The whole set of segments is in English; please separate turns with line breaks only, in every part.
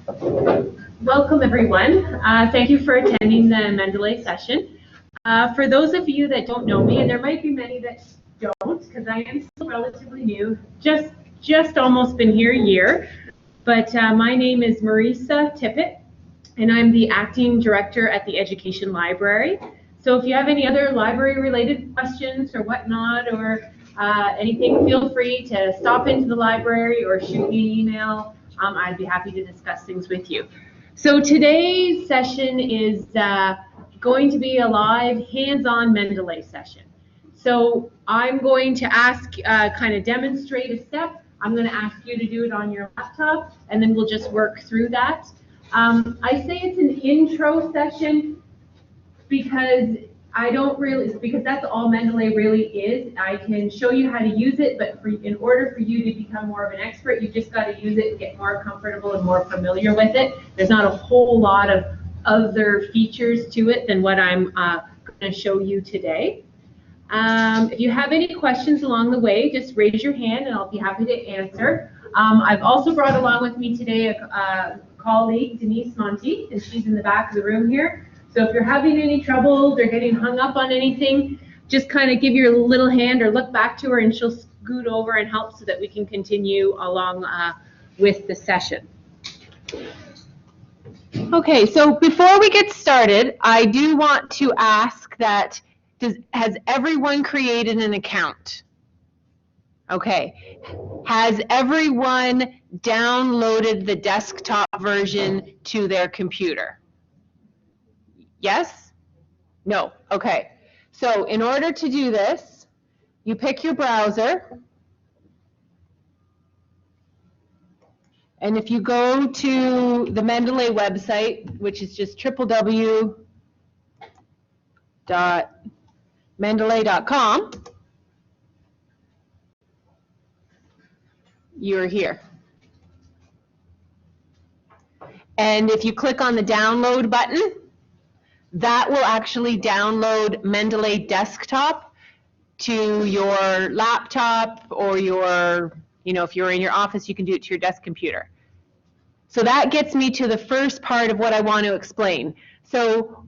Welcome, everyone. Thank you for attending the Mendeley session. For those of you that don't know me, and there might be many that don't, because I am still relatively new, just almost been here a year, but my name is Marissa Tippett, and I'm the acting director at the Education Library. So if you have any other library-related questions or whatnot, or anything, feel free to stop into the library or shoot me an email. I'd be happy to discuss things with you. So today's session is going to be a live hands-on Mendeley session. So I'm going to ask, kind of demonstrate a step. I'm going to ask you to do it on your laptop, and then we'll just work through that. I say it's an intro session because because that's all Mendeley really is. I can show you how to use it, but in order for you to become more of an expert, you've just got to use it and get more comfortable and more familiar with it. There's not a whole lot of other features to it than what I'm going to show you today. If you have any questions along the way, just raise your hand and I'll be happy to answer. I've also brought along with me today a colleague, Denise Monti, and she's in the back of the room here. So if you're having any troubles or getting hung up on anything, just kind of give your little hand or look back to her and she'll scoot over and help so that we can continue along with the session. Okay, so before we get started, I do want to ask that, has everyone created an account? Okay. Has everyone downloaded the desktop version to their computer? Yes? No? Okay. So in order to do this, you pick your browser, and if you go to the Mendeley website, which is just www.mendeley.com, you're here. And if you click on the download button, that will actually download Mendeley Desktop to your laptop or your, if you're in your office, you can do it to your desk computer. So that gets me to the first part of what I want to explain. So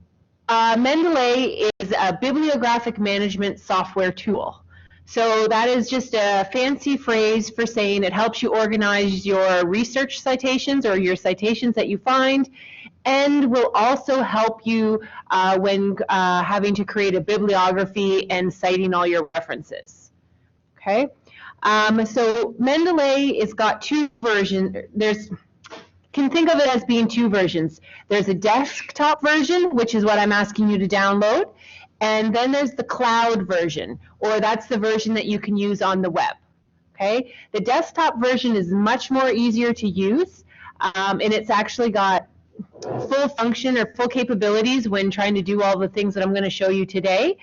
Mendeley is a bibliographic management software tool. So that is just a fancy phrase for saying it helps you organize your research citations or your citations that you find, and will also help you when having to create a bibliography and citing all your references. Okay, so Mendeley has got two versions. Can think of it as being two versions. There's a desktop version, which is what I'm asking you to download, and then there's the cloud version, or that's the version that you can use on the web. Okay, the desktop version is much more easier to use, and it's actually got full function or full capabilities when trying to do all the things that I'm going to show you today.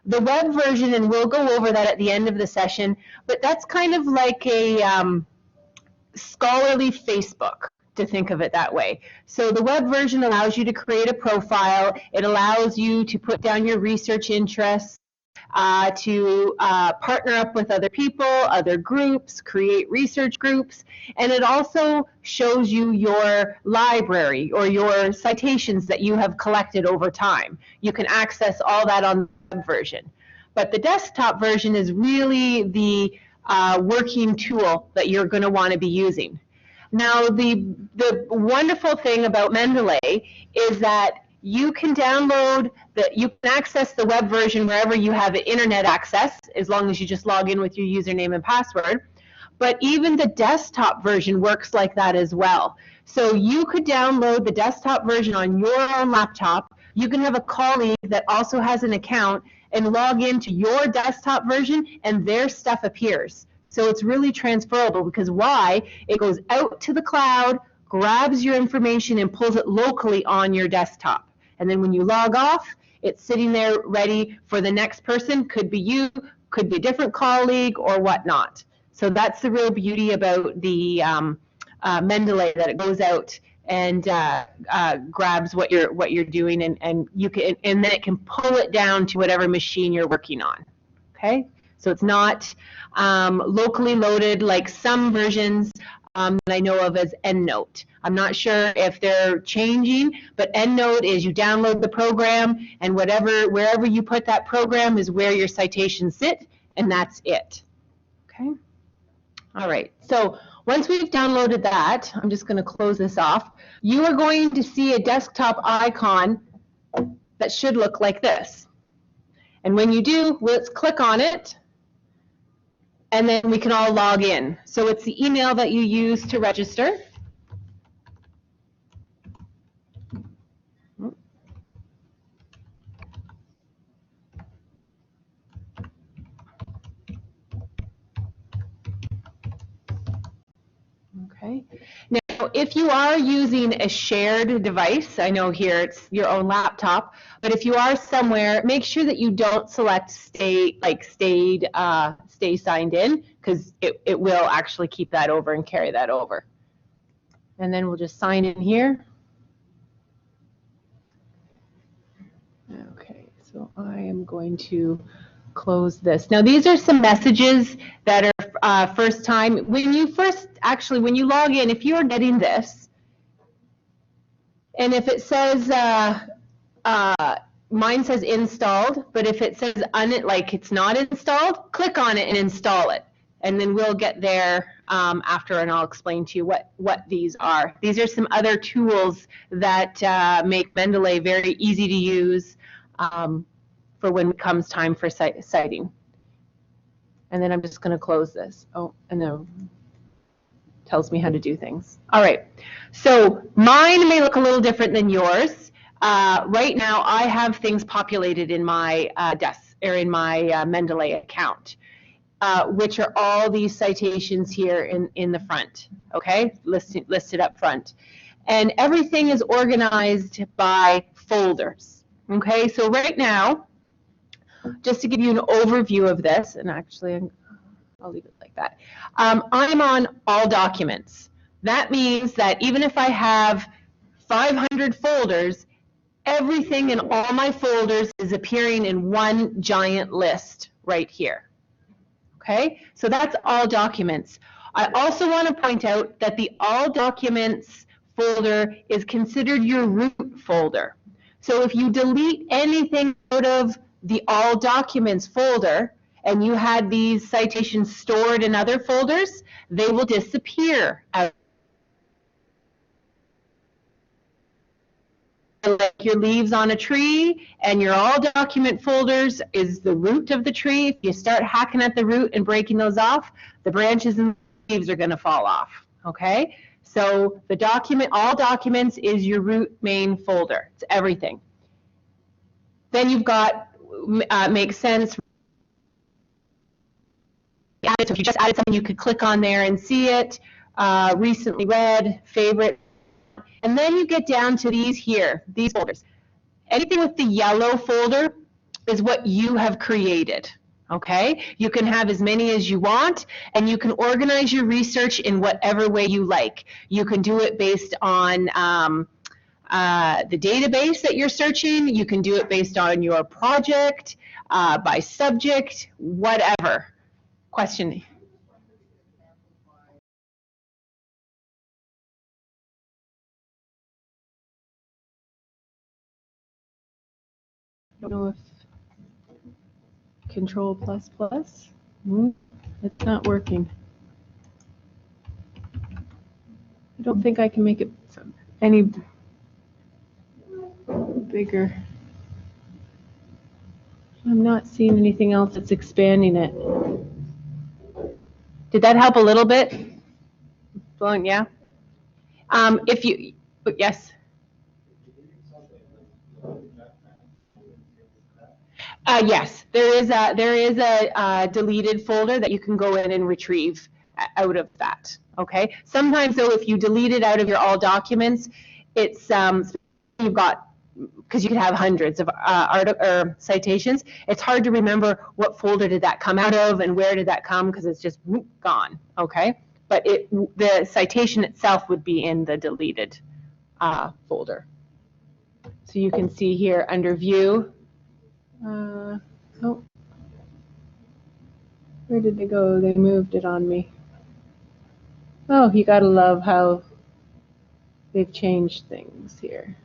The web version, and we'll go over that at the end of the session, but that's kind of like a scholarly Facebook, to think of it that way. So the web version allows you to create a profile. It allows you to put down your research interests, to partner up with other people, other groups, create research groups, and it also shows you your library or your citations that you have collected over time. You can access all that on the web version. But the desktop version is really the working tool that you're going to want to be using. Now, the wonderful thing about Mendeley is that you can you can access the web version wherever you have internet access, as long as you just log in with your username and password. But even the desktop version works like that as well. So you could download the desktop version on your own laptop. You can have a colleague that also has an account and log into your desktop version, and their stuff appears. So it's really transferable, because why? It goes out to the cloud, grabs your information, and pulls it locally on your desktop. And then when you log off, it's sitting there ready for the next person. Could be you, could be a different colleague, or whatnot. So that's the real beauty about the Mendeley, that it goes out and grabs what you're doing, and you can, and then it can pull it down to whatever machine you're working on. Okay, so it's not locally loaded like some versions
that I know of as EndNote. I'm not sure if they're changing, but EndNote is you download the program, and wherever you put that program is where your citations sit, and that's it. Okay. All right. So once we've downloaded that, I'm just going to close this off. You are going to see a desktop icon that should look like this. And when you do, let's click on it, and then we can all log in. So it's the email that you use to register. Okay. Now, if you are using a shared device, I know here it's your own laptop, but if you are somewhere, make sure that you don't select stay signed in, because it will actually keep that over and carry that over. And then we'll just sign in here. Okay, so I am going to close this. Now, these are some messages that are first time. When you log in, if you're getting this, and if it says, mine says installed, but if it says it's not installed, click on it and install it. And then we'll get there after, and I'll explain to you what these are. These are some other tools that make Mendeley very easy to use for when it comes time for citing. And then I'm just going to close this. Oh, and then tells me how to do things. All right. So mine may look a little different than yours. Right now, I have things populated in my in my Mendeley account, which are all these citations here in the front. Okay, listed up front, and everything is organized by folders. Okay, so right now, just to give you an overview of this, and actually I'll leave it like that. I'm on all documents. That means that even if I have 500 folders, everything in all my folders is appearing in one giant list right here. Okay, so that's all documents. I also want to point out that the all documents folder is considered your root folder. So if you delete anything out of the all documents folder and you had these citations stored in other folders, they will disappear out. Like your leaves on a tree, and your all document folders is the root of the tree. If you start hacking at the root and breaking those off, the branches and leaves are going to fall off. Okay, so the document, all documents, is your root main folder. It's everything. Then you've got makes sense. So if you just added something, you could click on there and see it. Recently read, favorite. And then you get down to these here, these folders. Anything with the yellow folder is what you have created, okay? You can have as many as you want, and you can organize your research in whatever way you like. You can do it based on the database that you're searching. You can do it based on your project, by subject, whatever. Question? I don't know if Control++, it's not working. I don't think I can make it any bigger. I'm not seeing anything else that's expanding it. Did that help a little bit? Yeah. If you, yes. Yes, there is a deleted folder that you can go in and retrieve out of that. Okay. Sometimes though, if you delete it out of your all documents, it's you've got, because you can have hundreds of citations. It's hard to remember what folder did that come out of and where did that come, because it's just gone. Okay. But the citation itself would be in the deleted folder. So you can see here under View. Oh, where did they go? They moved it on me. Oh, you gotta love how they've changed things here.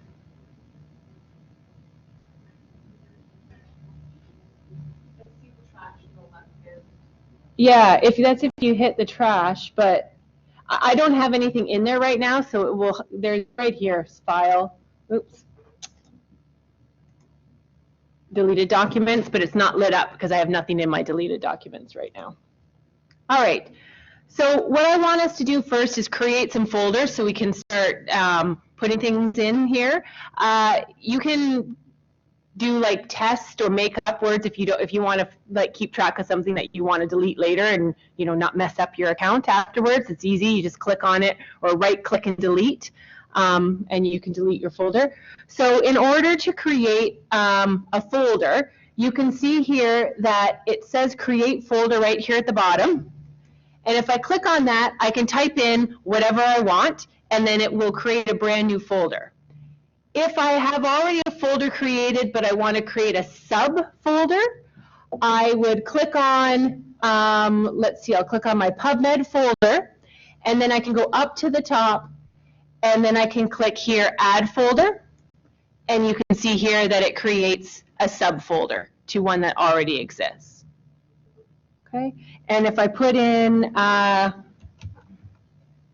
Yeah, if you hit the trash, but I don't have anything in there right now, so it will, there's right here, file, oops, deleted documents, but it's not lit up because I have nothing in my deleted documents right now. All right, so what I want us to do first is create some folders so we can start putting things in here. You can do like test or make up words if you want to like keep track of something that you want to delete later and not mess up your account afterwards. It's easy. You just click on it or right click and delete, and you can delete your folder. So in order to create a folder, you can see here that it says create folder right here at the bottom. And if I click on that, I can type in whatever I want, and then it will create a brand new folder. If I have already a folder created, but I want to create a subfolder, I would click on, let's see, I'll click on my PubMed folder, and then I can go up to the top, and then I can click here, Add Folder, and you can see here that it creates a subfolder to one that already exists. Okay, and if I put in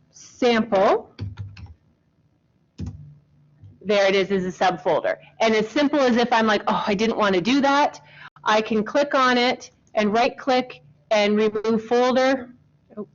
sample, there it is as a subfolder. And as simple as if I'm like, oh, I didn't want to do that, I can click on it and right click and remove folder. Oh.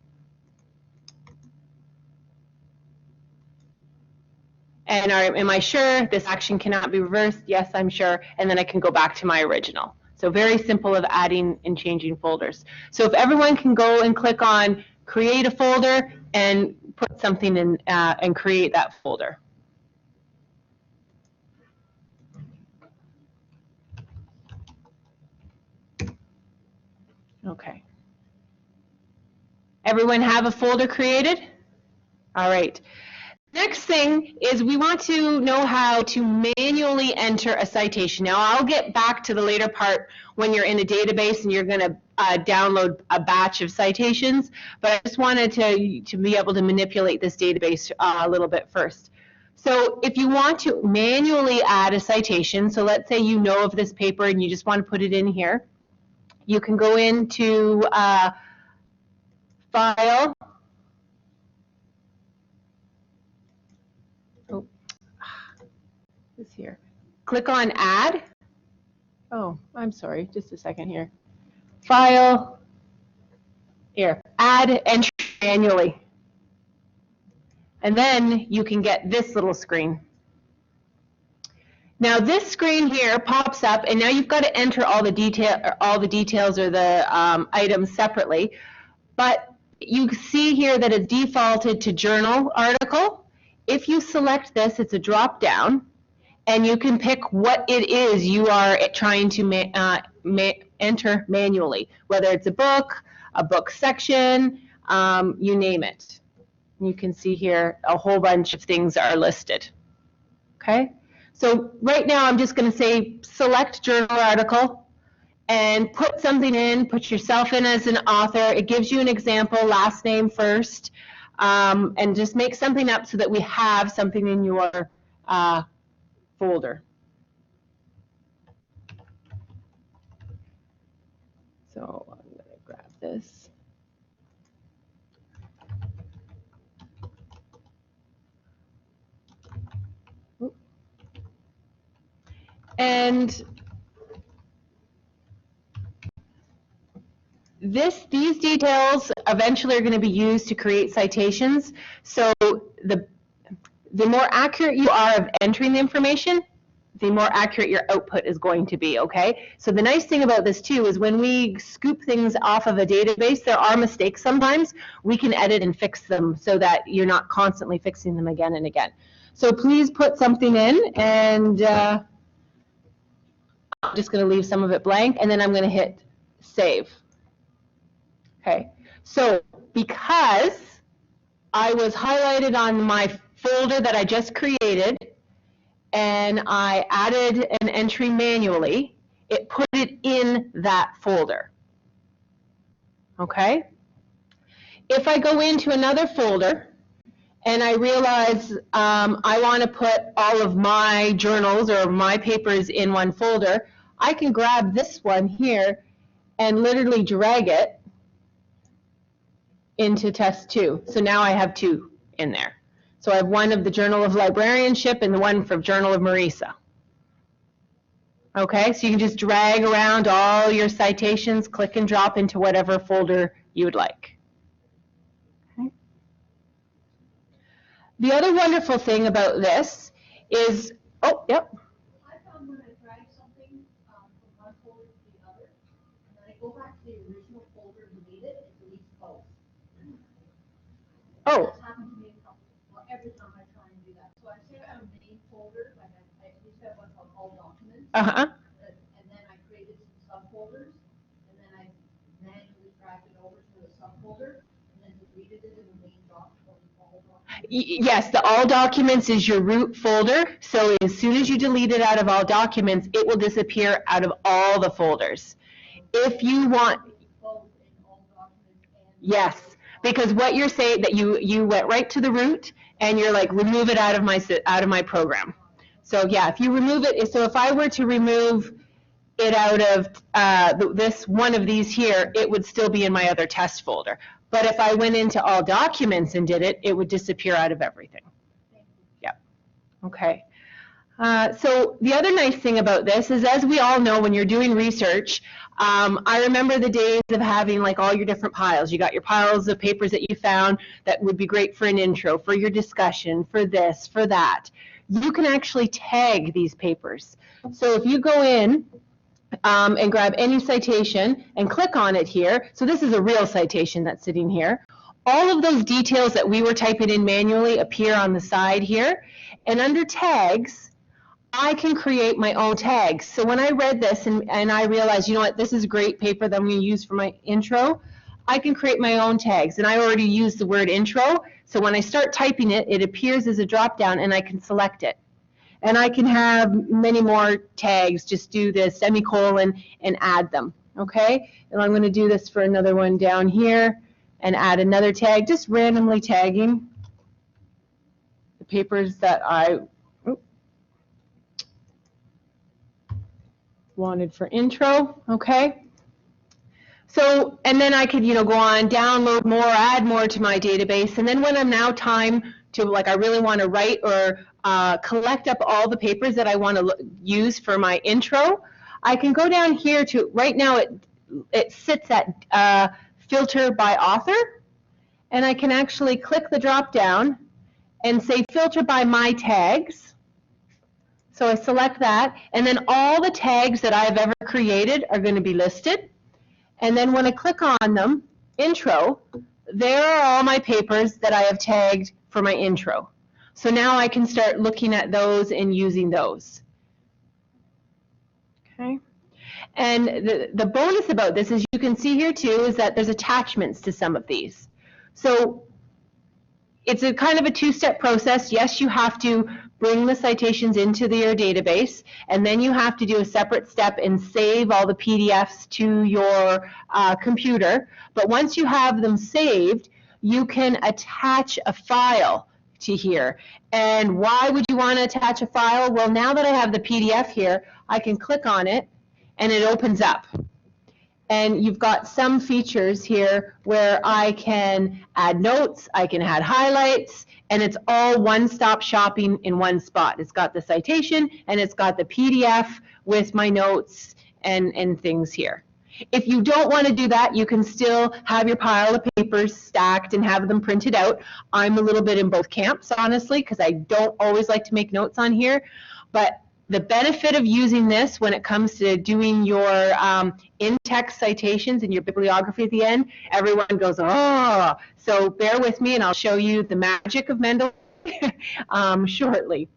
And am I sure this action cannot be reversed? Yes, I'm sure. And then I can go back to my original. So very simple of adding and changing folders. So if everyone can go and click on create a folder and put something in and create that folder. Okay. Everyone have a folder created? All right. Next thing is we want to know how to manually enter a citation. Now I'll get back to the later part when you're in a database and you're going to download a batch of citations, but I just wanted to be able to manipulate this database a little bit first. So if you want to manually add a citation, so let's say you know of this paper and you just want to put it in here, you can go into File, oh, this here. Click on Add. Oh, I'm sorry, just a second here. File, here, Add Entry Manually. And then you can get this little screen. Now this screen here pops up, and now you've got to enter all the details or the items separately. But you see here that it's defaulted to journal article. If you select this, it's a drop down, and you can pick what it is you are trying to enter manually, whether it's a book section, you name it. You can see here a whole bunch of things are listed. Okay, so right now I'm just going to say select journal article and put something in, put yourself in as an author. It gives you an example, last name first, and just make something up so that we have something in your folder. So I'm going to grab this. And these details eventually are going to be used to create citations. So the more accurate you are of entering the information, the more accurate your output is going to be, okay? So the nice thing about this too is when we scoop things off of a database, there are mistakes sometimes. We can edit and fix them so that you're not constantly fixing them again and again. So please put something in, and I'm just going to leave some of it blank, and then I'm going to hit save. Okay, so because I was highlighted on my folder that I just created and I added an entry manually, it put it in that folder. Okay? if I go into another folder and I realize I want to put all of my journals or my papers in one folder, I can grab this one here and literally drag it into test 2. So now I have 2 in there. So I have one of the Journal of Librarianship and the one from Journal of Marissa. Okay, so you can just drag around all your citations, click and drop into whatever folder you would like. Okay. The other wonderful thing about this is, oh, yep.
I found when I drag something from one folder to the other, and then I go back to the original folder and delete it, it deletes both.
Oh.
That's happened to me every time I try and do that. So I say I have a main folder, like I used to have one called all documents. And then I created some subfolders, and then I manually dragged it over to the subfolder, and then deleted it in the main document.
Yes, the all documents is your root folder. So as soon as you delete it out of all documents, it will disappear out of all the folders. If you want, yes, because what you're saying that you went right to the root and you're like, remove it out of my program. So yeah, if you remove it, so if I were to remove it out of this one of these here, it would still be in my other test folder. But if I went into all documents and did it, it would disappear out of everything. Yep. Okay. So the other nice thing about this is, as we all know, when you're doing research, I remember the days of having like all your different piles. You got your piles of papers that you found that would be great for an intro, for your discussion, for this, for that. You can actually tag these papers. So if you go in and grab any citation and click on it here, so this is a real citation that's sitting here, all of those details that we were typing in manually appear on the side here, and under tags, I can create my own tags. So when I read this and I realized, you know what, this is great paper that I'm going to use for my intro, I can create my own tags. And I already used the word intro, so when I start typing it, it appears as a drop-down and I can select it. And I can have many more tags, just do the semicolon and add them, okay? And I'm going to do this for another one down here and add another tag, just randomly tagging the papers that I wanted for intro, okay? So, and then I could, go on, download more, add more to my database, and then when I'm now time to, like, I really want to write or collect up all the papers that I want to use for my intro, I can go down here to, right now it sits at filter by author, and I can actually click the drop down and say filter by my tags. So I select that, and then all the tags that I've ever created are going to be listed. And then when I click on them, intro, there are all my papers that I have tagged for my intro. So now I can start looking at those and using those. Okay. And the bonus about this, as you can see here too, is that there's attachments to some of these. So it's a kind of a two-step process. Yes, you have to bring the citations into your database, and then you have to do a separate step and save all the PDFs to your computer. But once you have them saved, you can attach a file to here. And why would you want to attach a file? Well, now that I have the PDF here, I can click on it, and it opens up. And you've got some features here where I can add notes, I can add highlights, and it's all one-stop shopping in one spot. It's got the citation, and it's got the PDF with my notes and things here. If you don't want to do that, you can still have your pile of papers stacked and have them printed out. I'm a little bit in both camps, honestly, because I don't always like to make notes on here. But the benefit of using this when it comes to doing your in-text citations and your bibliography at the end, everyone goes, oh, so bear with me and I'll show you the magic of Mendeley shortly.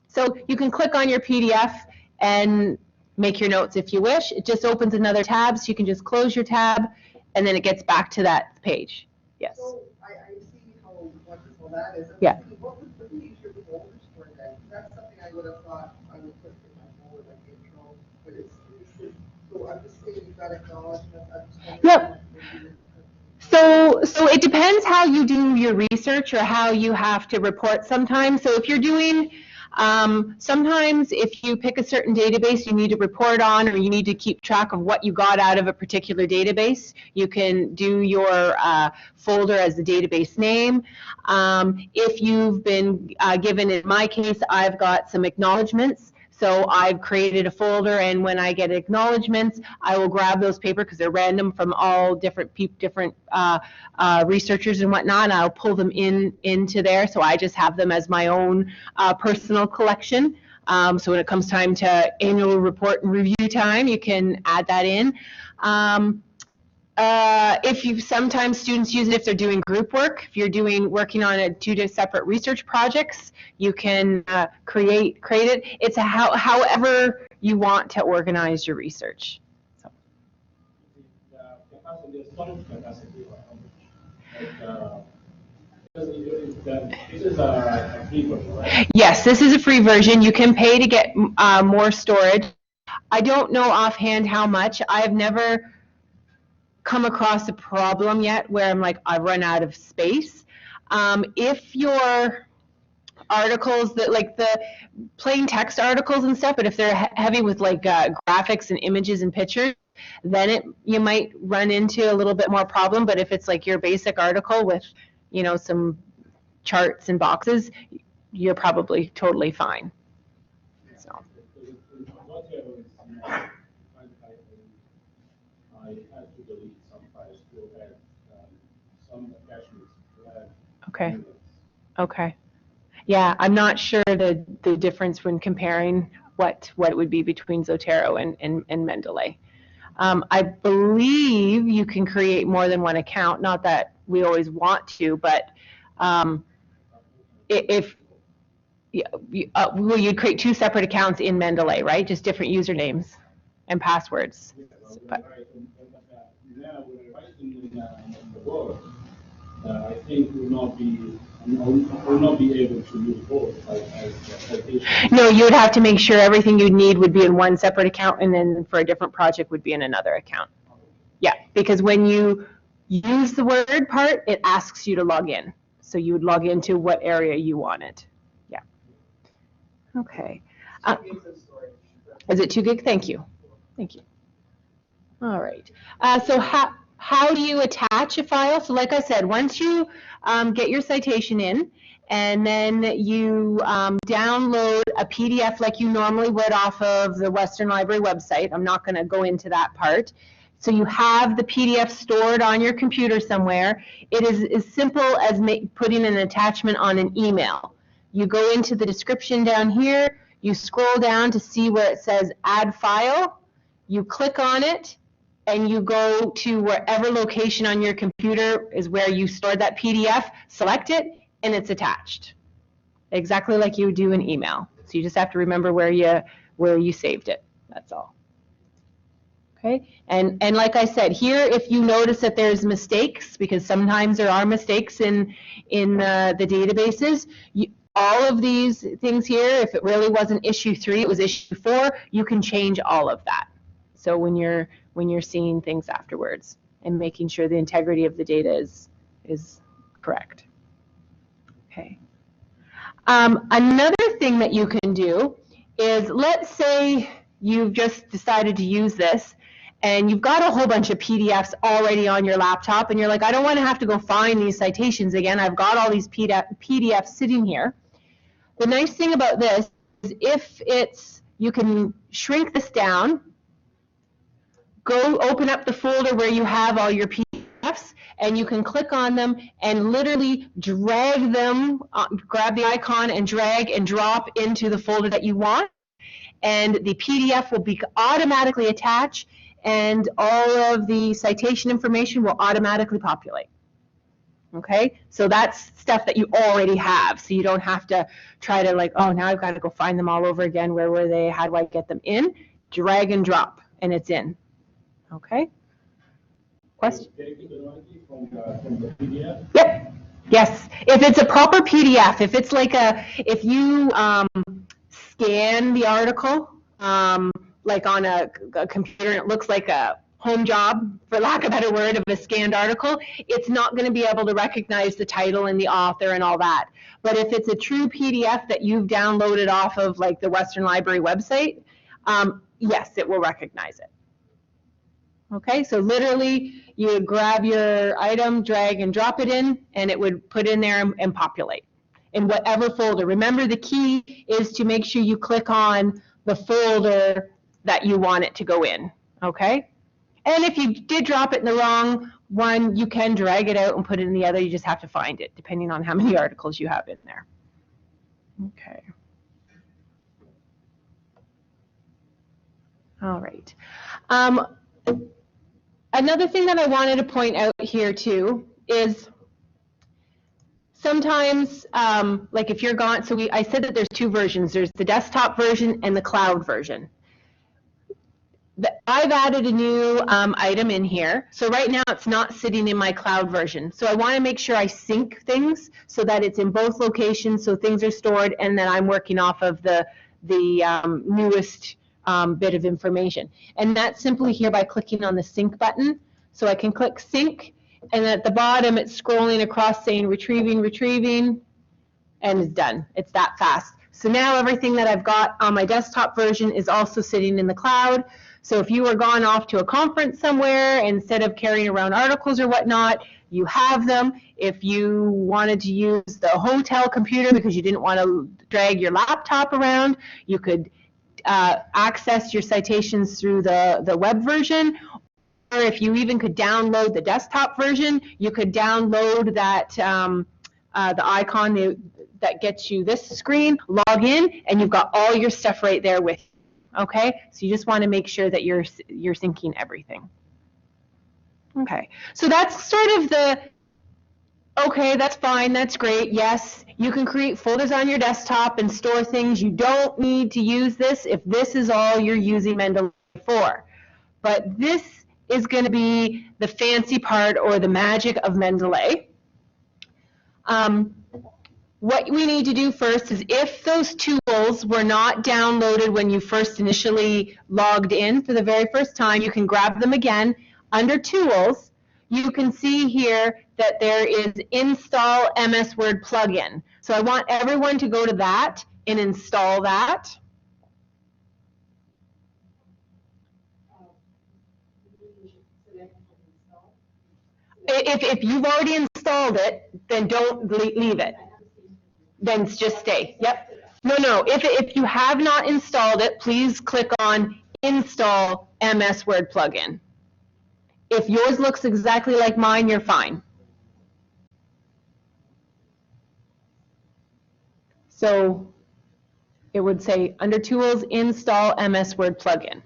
So you can click on your PDF and make your notes if you wish. It just opens another tab, so you can just close your tab and then it gets back to that page. Yes.
So I see how wonderful that is.
Yeah.
What would you use your folders for then? That's something I would have thought I would put in my folder, like intro, but it's so I'm just saying you've got acknowledgement.
Yep. So So it depends how you do your research or how you have to report sometimes. So if you're doing, sometimes if you pick a certain database you need to report on, or you need to keep track of what you got out of a particular database, you can do your folder as the database name. If you've been given, in my case, I've got some acknowledgements. So I've created a folder, and when I get acknowledgements, I will grab those papers because they're random from all different researchers and whatnot, and I'll pull them into there. So I just have them as my own personal collection. So when it comes time to annual report and review time, you can add that in. Sometimes students use it if they're doing group work. If you're working on two separate research projects, you can create it. It's however you want to organize your research. So.
The storage capacity, this is a free version, right?
Yes, this is a free version. You can pay to get more storage. I don't know offhand how much. I've never come across a problem yet where I'm like, I've run out of space. If your articles, like the plain text articles and stuff, but if they're heavy with like graphics and images and pictures, then you might run into a little bit more problem. But if it's like your basic article with, some charts and boxes, you're probably totally fine. So.
I had to delete some files to add some attachments to add.
Okay. Okay. Yeah, I'm not sure the difference when comparing what it would be between Zotero and Mendeley. I believe you can create more than one account. Not that we always want to, but if you'd create two separate accounts in Mendeley, right? Just different usernames and passwords. But,
now when I write in the Word, I think will not be able to use both as citation.
No, you would have to make sure everything you'd need would be in one separate account, and then for a different project would be in another account. Yeah, because when you use the Word part, it asks you to log in. So you would log into what area you want it. Yeah. Okay. Is it 2 gig? Thank you. Thank you. All right. So how do you attach a file? So like I said, once you get your citation in, and then you download a PDF like you normally would off of the Western Library website. I'm not going to go into that part. So you have the PDF stored on your computer somewhere. It is as simple as putting an attachment on an email. You go into the description down here, you scroll down to see where it says Add File, you click on it, and you go to wherever location on your computer is where you stored that PDF, select it, and it's attached. Exactly like you would do an email. So you just have to remember where you saved it. That's all. Okay, and like I said, here if you notice that there's mistakes, because sometimes there are mistakes in the databases, all of these things here, if it really wasn't issue 3, it was issue 4, you can change all of that. So when you're seeing things afterwards and making sure the integrity of the data is correct. Okay. Another thing that you can do is, let's say you've just decided to use this and you've got a whole bunch of PDFs already on your laptop, and you're like, I don't want to have to go find these citations again. I've got all these PDFs sitting here. The nice thing about this is you can shrink this down, go open up the folder where you have all your PDFs, and you can click on them and literally drag them, grab the icon and drag and drop into the folder that you want, and the PDF will be automatically attached, and all of the citation information will automatically populate. Okay, so that's stuff that you already have, so you don't have to try to like, oh, now I've got to go find them all over again. Where were they? How do I get them in? Drag and drop, and it's in. Okay. Question?
From the PDF?
Yep. Yes. If it's a proper PDF, if it's like if you scan the article like on a computer, and it looks like a home job, for lack of a better word, of a scanned article, it's not going to be able to recognize the title and the author and all that. But if it's a true PDF that you've downloaded off of like the Western Library website, yes, it will recognize it. Okay, so literally you would grab your item, drag and drop it in, and it would put in there and populate in whatever folder. Remember, the key is to make sure you click on the folder that you want it to go in, okay? And if you did drop it in the wrong one, you can drag it out and put it in the other. You just have to find it, depending on how many articles you have in there. Okay. All right. Another thing that I wanted to point out here too is sometimes, like if you're gone, so I said that there's two versions. There's the desktop version and the cloud version. I've added a new item in here. So right now it's not sitting in my cloud version. So I want to make sure I sync things so that it's in both locations, so things are stored, and then I'm working off of the newest bit of information. And that's simply here by clicking on the sync button. So I can click sync, and at the bottom it's scrolling across saying retrieving, retrieving, and it's done. It's that fast. So now everything that I've got on my desktop version is also sitting in the cloud. So if you were gone off to a conference somewhere, instead of carrying around articles or whatnot, you have them. If you wanted to use the hotel computer because you didn't want to drag your laptop around, you could access your citations through the web version. Or if you even could download the desktop version, you could download that the icon that gets you this screen, log in, and you've got all your stuff right there with you. Okay, so you just want to make sure that you're syncing everything. Okay, so that's sort of the, okay, that's fine, that's great, yes, you can create folders on your desktop and store things. You don't need to use this if this is all you're using Mendeley for. But this is going to be the fancy part or the magic of Mendeley. What we need to do first is, if those tools were not downloaded when you first initially logged in for the very first time, you can grab them again. Under Tools, you can see here that there is Install MS Word Plugin. So I want everyone to go to that and install that. If you've already installed it, then don't leave it. Then just stay. Yep. No. If you have not installed it, please click on Install MS Word Plugin. If yours looks exactly like mine, you're fine. So it would say under Tools, Install MS Word Plugin.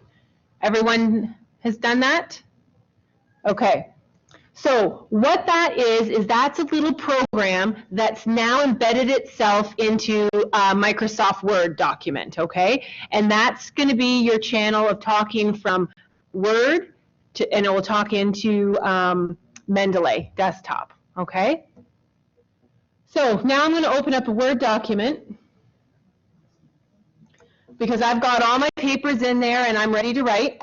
Everyone has done that? Okay. So what that is that's a little program that's now embedded itself into a Microsoft Word document, okay? And that's going to be your channel of talking from Word to, and it will talk into Mendeley desktop, okay? So now I'm going to open up a Word document because I've got all my papers in there and I'm ready to write.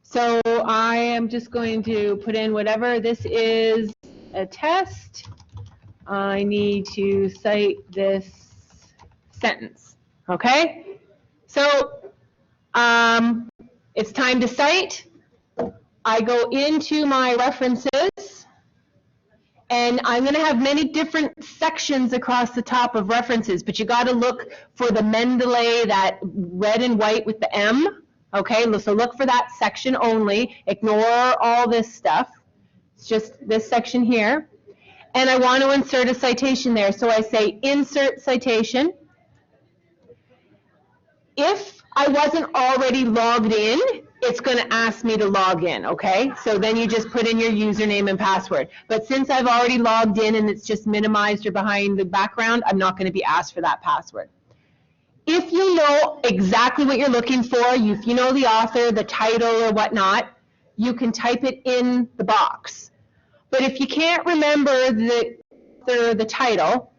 So I am just going to put in whatever. This is a test. I need to cite this sentence, okay? So it's time to cite. I go into my references, and I'm going to have many different sections across the top of references, but you got to look for the Mendeley, that red and white with the M. Okay, so look for that section only. Ignore all this stuff. It's just this section here. And I want to insert a citation there. So I say insert citation. If I wasn't already logged in, it's going to ask me to log in, okay? So then you just put in your username and password. But since I've already logged in and it's just minimized or behind the background, I'm not going to be asked for that password. If you know exactly what you're looking for, if you know the author, the title, or whatnot, you can type it in the box. But if you can't remember the title,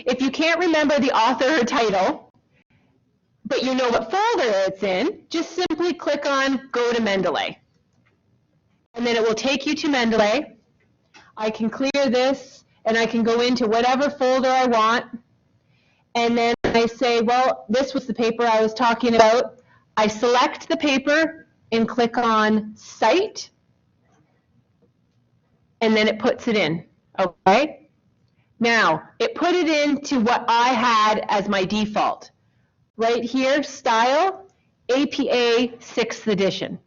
If you can't remember the author or title, but you know what folder it's in, just simply click on Go to Mendeley. And then it will take you to Mendeley. I can clear this, and I can go into whatever folder I want. And then I say, well, this was the paper I was talking about. I select the paper and click on Cite, and then it puts it in, okay? Now, it put it into what I had as my default. Right here, Style, APA 6th edition.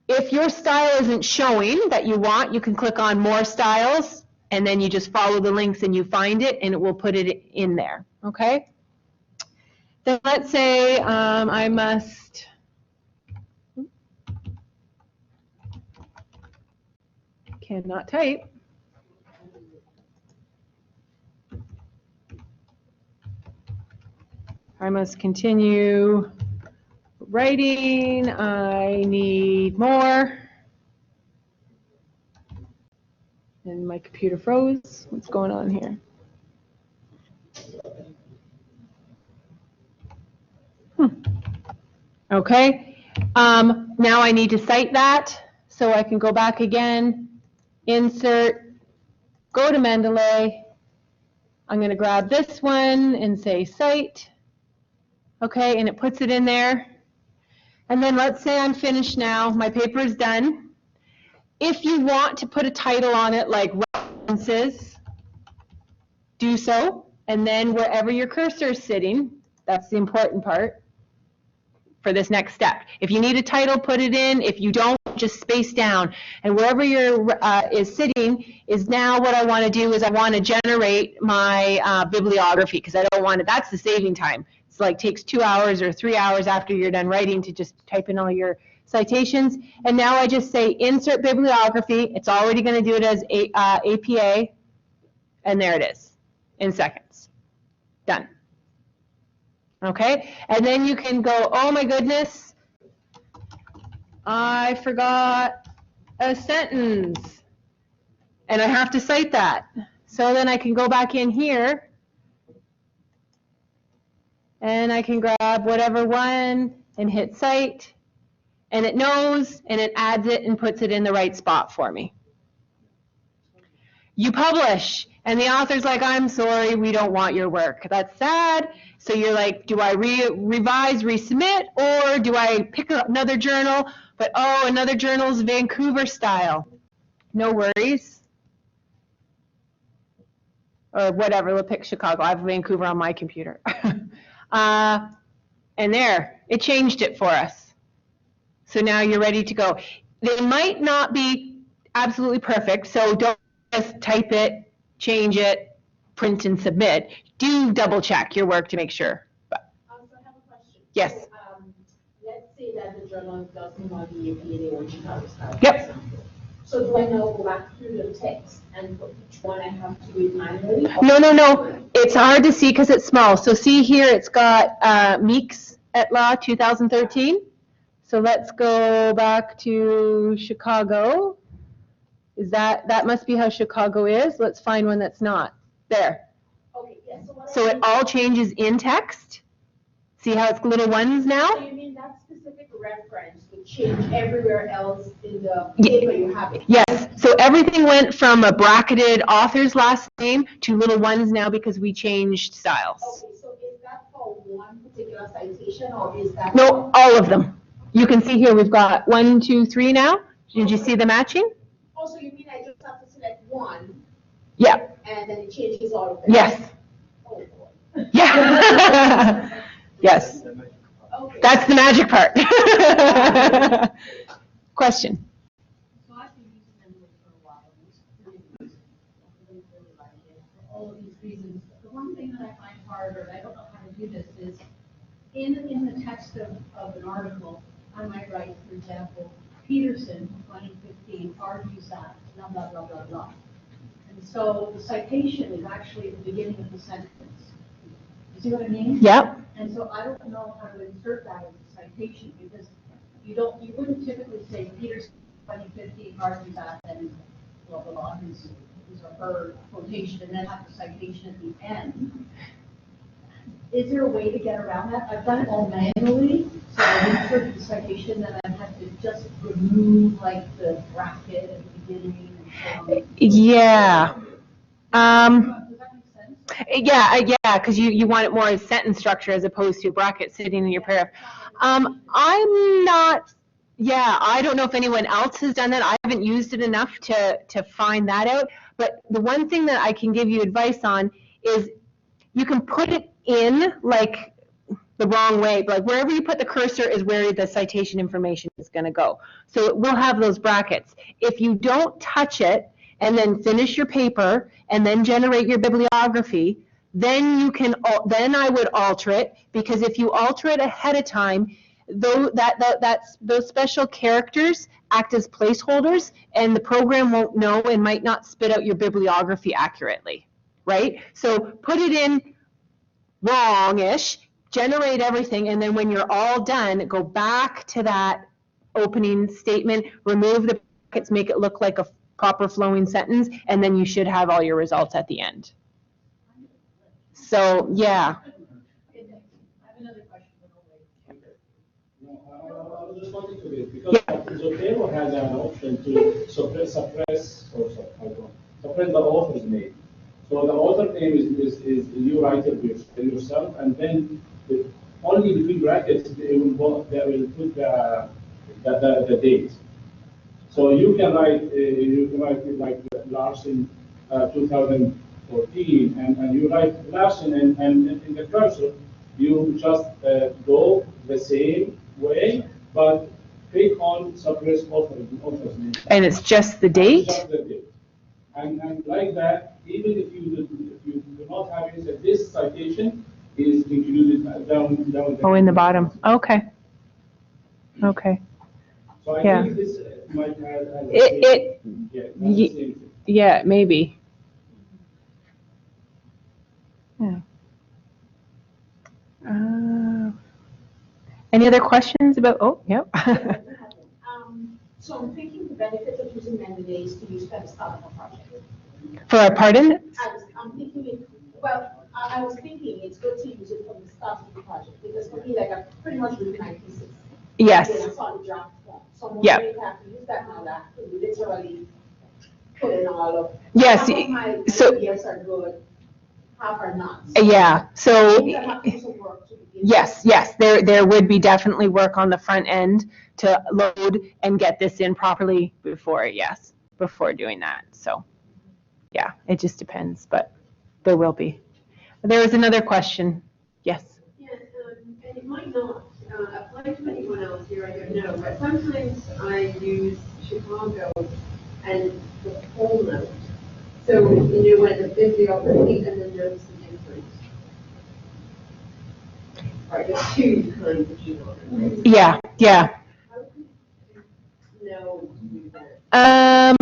If your style isn't showing that you want, you can click on More Styles, and then you just follow the links and you find it, and it will put it in there, okay? Then let's say I must, cannot type. I must continue writing. I need more. And my computer froze. What's going on here? Okay. Now I need to cite that, so I can go back again, insert, go to Mendeley. I'm going to grab this one and say cite. Okay, and it puts it in there. And then let's say I'm finished now. My paper is done. If you want to put a title on it like references, do so. And then wherever your cursor is sitting, that's the important part for this next step. If you need a title, put it in. If you don't, just space down. And wherever your is sitting is now what I want to do is I want to generate my bibliography, because I don't want to, that's the saving time. It's like takes 2 hours or 3 hours after you're done writing to just type in all your citations. And now I just say insert bibliography. It's already going to do it as APA. And there it is in seconds. Done. Okay, and then you can go, oh my goodness, I forgot a sentence, and I have to cite that. So then I can go back in here, and I can grab whatever one and hit cite, and it knows, and it adds it and puts it in the right spot for me. You publish, and the author's like, I'm sorry, we don't want your work. That's sad. So you're like, do I revise, resubmit, or do I pick another journal? But oh, another journal's Vancouver style. No worries. Or whatever, we'll pick Chicago. I have Vancouver on my computer. And there, it changed it for us. So now you're ready to go. They might not be absolutely perfect, so don't just type it, change it, print and submit. Do double check your work to make sure. But,
so I have a question.
yes.
So, let's say that the journal doesn't want the APA or Chicago style.
Yep.
So do I now go back through the text and for each one I have to do it manually?
No. It's hard to see because it's small. So see here, it's got Meeks et al. 2013. So let's go back to Chicago. Is that must be how Chicago is. Let's find one that's not. There.
Okay, yes.
So it all changes in text. See how it's little ones now?
So you mean that specific reference would change everywhere else in the paper you have it?
Yes. So everything went from a bracketed author's last name to little ones now because we changed styles.
Okay, so is that for one particular citation or is that?
No, all of them. You can see here we've got 1, 2, 3 now. Did you see the matching?
Oh, so you mean I just have to select one?
Yeah.
And then it changes all of them?
Yes.
Oh, boy.
Yeah. Yes.
Okay.
That's the magic part. Question.
So I've been using Mendeley for a while, and it's really like it for all of these reasons. The one thing that I find harder, I don't know how to do this, is in the text of an article, I might write, for example, Peterson, 2015, argues that, blah, blah, blah, blah, blah. And so the citation is actually at the beginning of the sentence. You see what I mean?
Yep.
And so I don't know how to insert that as a citation, because you wouldn't typically say Peterson 2015 argues that and blah, blah, blah. his or her quotation and then have the citation at the end. Is there a way to get around that? I've done it all manually, so I insert the citation and I've had to just remove like the bracket at the beginning and so on.
Yeah.
Does that make sense?
Yeah, because you want it more as sentence structure as opposed to a bracket sitting in your paragraph. I'm not, I don't know if anyone else has done that. I haven't used it enough to find that out. But the one thing that I can give you advice on is you can put it in like the wrong way. Like wherever you put the cursor is where the citation information is going to go. So it will have those brackets. If you don't touch it and then finish your paper and then generate your bibliography, then you can, then I would alter it, because if you alter it ahead of time, those special characters act as placeholders and the program won't know and might not spit out your bibliography accurately, right? So put it in wrong-ish, generate everything, and then when you're all done, go back to that opening statement, remove the brackets, make it look like a proper flowing sentence, and then you should have all your results at the end. So, yeah.
I have another question, but I'll wait.
No, I was just wanting to get, because Zotero has an option to suppress the author's name. So the author name is you write it yourself, and then only between brackets they will put the date. So you can write it like Larson 2014, and you write Larson, and in the cursor you just go the same way, but click on suppress author's name.
And it's just the date?
Just the date. And like that, even if you do not have it, this citation is included down.
Oh, in the bottom. Okay. Okay.
So I
Yeah.
think this might have
Yeah, maybe. Yeah. Any other questions about? Oh, yep.
So I'm thinking the benefit of using Mendeley is to use that as part of a project.
For a pardon?
I'm thinking, I was thinking it's good to use it from the start of the project, because for me, like, I've pretty much written my thesis.
Yes.
And then I saw the draft form. So I'm
Yeah.
wondering if I have to use that now that I can literally put in all of.
Yes,
Half of my
so-
ideas are good, half are not.
Yeah. So.
I think I have to do some work to begin.
Yes, there would be definitely work on the front end to load and get this in properly before doing that. So, yeah, it just depends, but there will be. There was another question. Yes.
Yeah, and it might not apply to anyone else here, I don't know, but sometimes I use Chicago and the whole note. So, when the bibliography and the notes are different. Right, there's two kinds of Chicago.
Yeah.
How do you know to do that?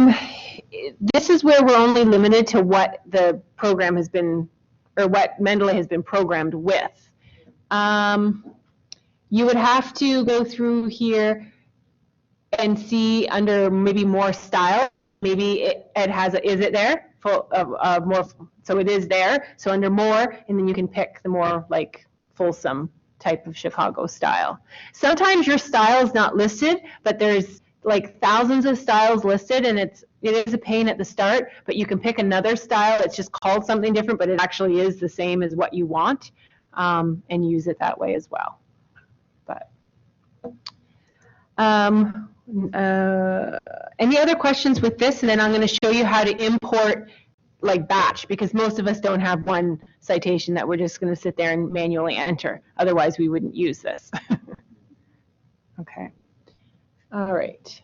This is where we're only limited to what the program has been, or what Mendeley has been programmed with. You would have to go through here and see under maybe more style. Maybe it has is it there? Full of more, so it is there. So under more, and then you can pick the more like fulsome type of Chicago style. Sometimes your style is not listed, but there's like thousands of styles listed, and it is a pain at the start, but you can pick another style. It's just called something different, but it actually is the same as what you want, and use it that way as well. But any other questions with this? And then I'm going to show you how to import like batch, because most of us don't have one citation that we're just going to sit there and manually enter. Otherwise, we wouldn't use this. Okay. All right.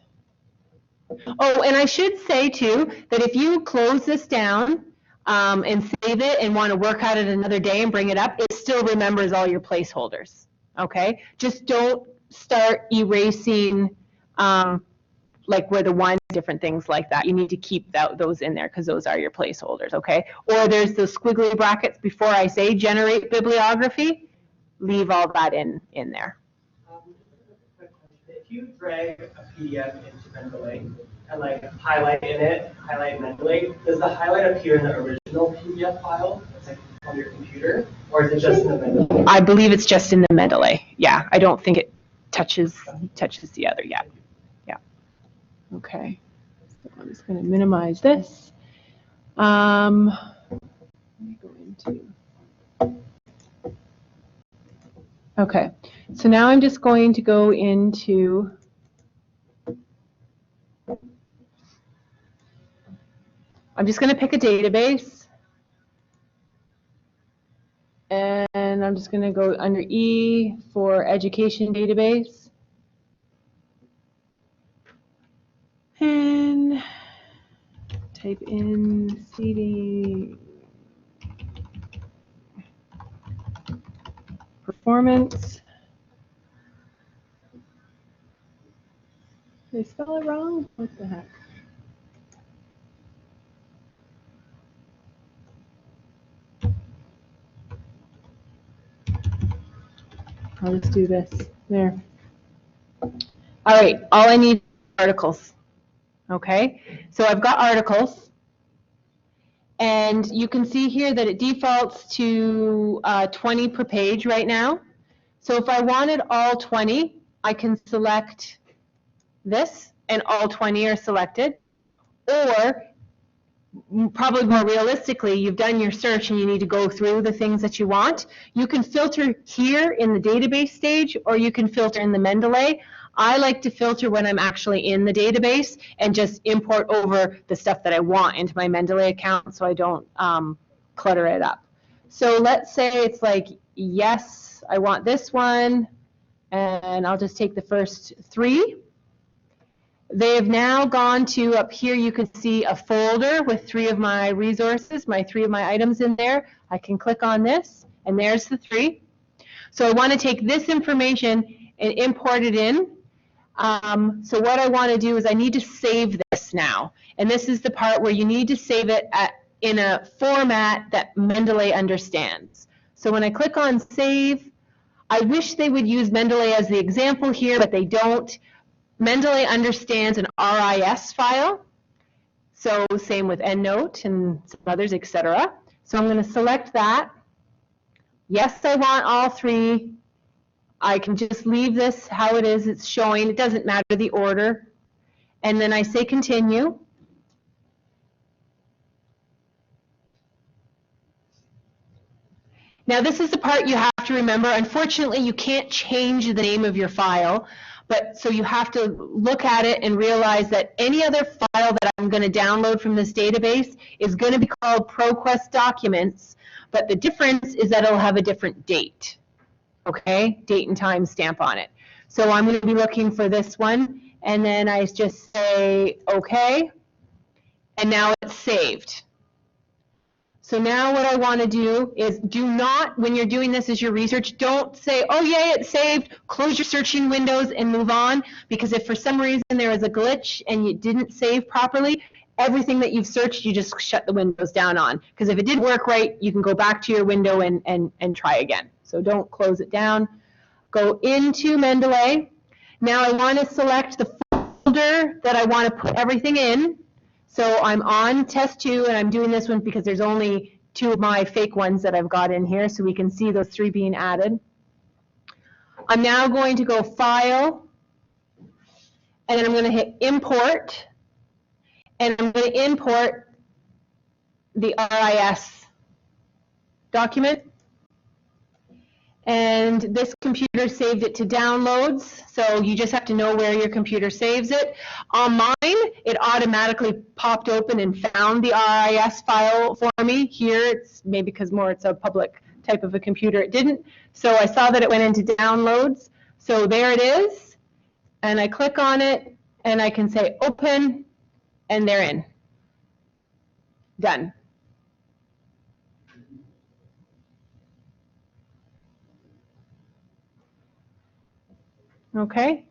Oh, and I should say too, that if you close this down and save it and want to work at it another day and bring it up, it still remembers all your placeholders. Okay? Just don't start erasing like where the one, different things like that. You need to keep those in there because those are your placeholders, okay? Or there's the squiggly brackets before I say generate bibliography. Leave all that in there.
If you drag a PDF into Mendeley, and like highlight in it, highlight Mendeley, does the highlight appear in the original PDF file that's like on your computer, or is it just in the Mendeley?
I believe it's just in the Mendeley. Yeah, I don't think it touches the other yet. Yeah. Okay. So I'm just going to minimize this. Let me go into. Okay. So now I'm just going to go into. I'm just going to pick a database. And I'm just going to go under E for education database. And type in CD performance. Did I spell it wrong? What the heck? I'll just do this. There. All right, all I need is articles. Okay, so I've got articles. And you can see here that it defaults to 20 per page right now. So if I wanted all 20, I can select this, and all 20 are selected. Or, probably more realistically, you've done your search and you need to go through the things that you want. You can filter here in the database stage, or you can filter in the Mendeley. I like to filter when I'm actually in the database and just import over the stuff that I want into my Mendeley account so I don't clutter it up. So let's say it's like, yes, I want this one, and I'll just take the first 3. They have now gone to, up here you can see a folder with 3 of my resources, 3 of my items in there. I can click on this, and there's the 3. So I want to take this information and import it in. So what I want to do is I need to save this now. And this is the part where you need to save it in a format that Mendeley understands. So when I click on save, I wish they would use Mendeley as the example here, but they don't. Mendeley understands an RIS file, so same with EndNote and some others, etc. So I'm going to select that. Yes, I want all 3. I can just leave this how it is, it's showing. It doesn't matter the order. And then I say continue. Now this is the part you have to remember. Unfortunately, you can't change the name of your file. But so you have to look at it and realize that any other file that I'm going to download from this database is going to be called ProQuest Documents, but the difference is that it'll have a different date, okay? Date and time stamp on it. So I'm going to be looking for this one, and then I just say okay, and now it's saved. So now what I want to do is do not, when you're doing this as your research, don't say, oh yay, it's saved, close your searching windows and move on, because if for some reason there is a glitch and you didn't save properly, everything that you've searched, you just shut the windows down on. Because if it didn't work right, you can go back to your window and try again. So don't close it down. Go into Mendeley. Now I want to select the folder that I want to put everything in. So I'm on test 2, and I'm doing this one because there's only 2 of my fake ones that I've got in here, so we can see those 3 being added. I'm now going to go File, and then I'm going to hit Import, and I'm going to import the RIS document. And this computer saved it to downloads, so you just have to know where your computer saves it. On mine, it automatically popped open and found the RIS file for me. Here, it's maybe because it's a public type of a computer, it didn't. So I saw that it went into downloads. So there it is, and I click on it, and I can say open, and they're in. Done. Okay,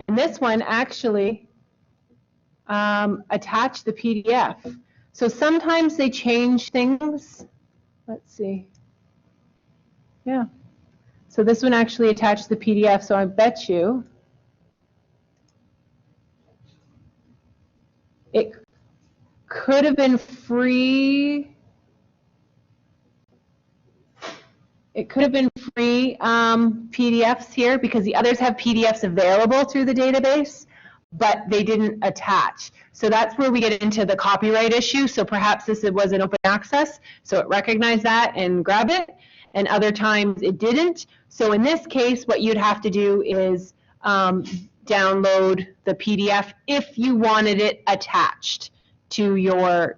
and this one actually attached the PDF. So sometimes they change things. Let's see. Yeah. So this one actually attached the PDF, so I bet you. It could have been free. It could have been free PDFs here because the others have PDFs available through the database, but they didn't attach. So that's where we get into the copyright issue. So perhaps this was an open access, so it recognized that and grabbed it, and other times it didn't. So in this case, what you'd have to do is download the PDF if you wanted it attached to your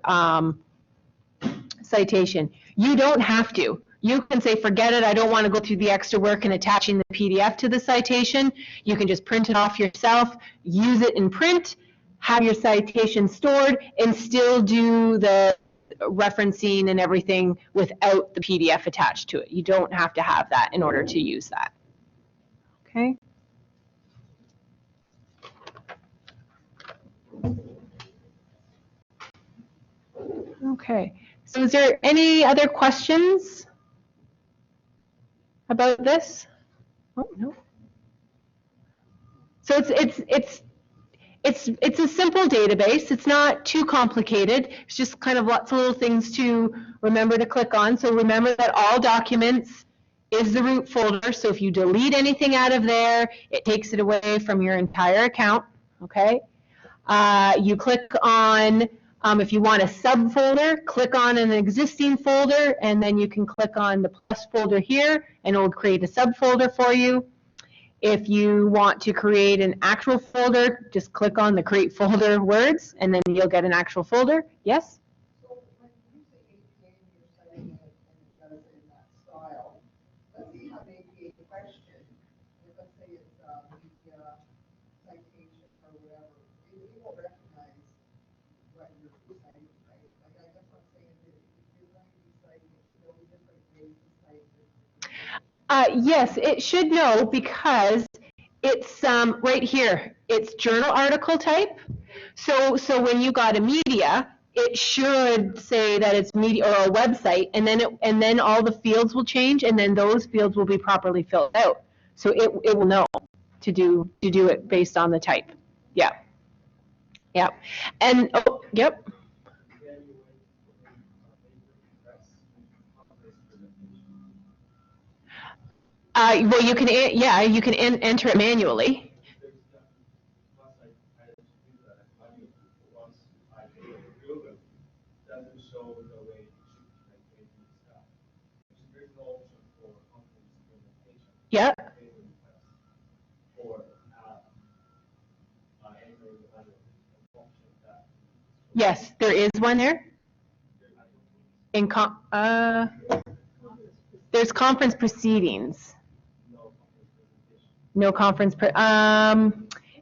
citation. You don't have to. You can say, forget it, I don't want to go through the extra work in attaching the PDF to the citation. You can just print it off yourself, use it in print, have your citation stored, and still do the referencing and everything without the PDF attached to it. You don't have to have that in order to use that. Okay? Okay. So is there any other questions about this? Oh, no. So it's a simple database. It's not too complicated. It's just kind of lots of little things to remember to click on. So remember that all documents is the root folder. So if you delete anything out of there, it takes it away from your entire account. Okay. You click on, if you want a subfolder, click on an existing folder, and then you can click on the plus folder here, and it will create a subfolder for you. If you want to create an actual folder, just click on the create folder words, and then you'll get an actual folder. Yes?
So when you say APA and you're citing it and it does it in that style, let's say you have an APA question, and let's say it's media citation or whatever, it will recognize what you're citing, right? Like I guess what I'm saying is if you're going to be citing it, there'll be different ways to cite it.
Yes, it should know because it's right here. It's journal article type. So when you got a media, it should say that it's media or a website, and then all the fields will change, and then those fields will be properly filled out. So it will know to do it based on the type. Yeah. Yeah. And oh, yep. Well, you can, you can enter it manually. Yeah. Yes, there is one there. There's conference proceedings. No conference.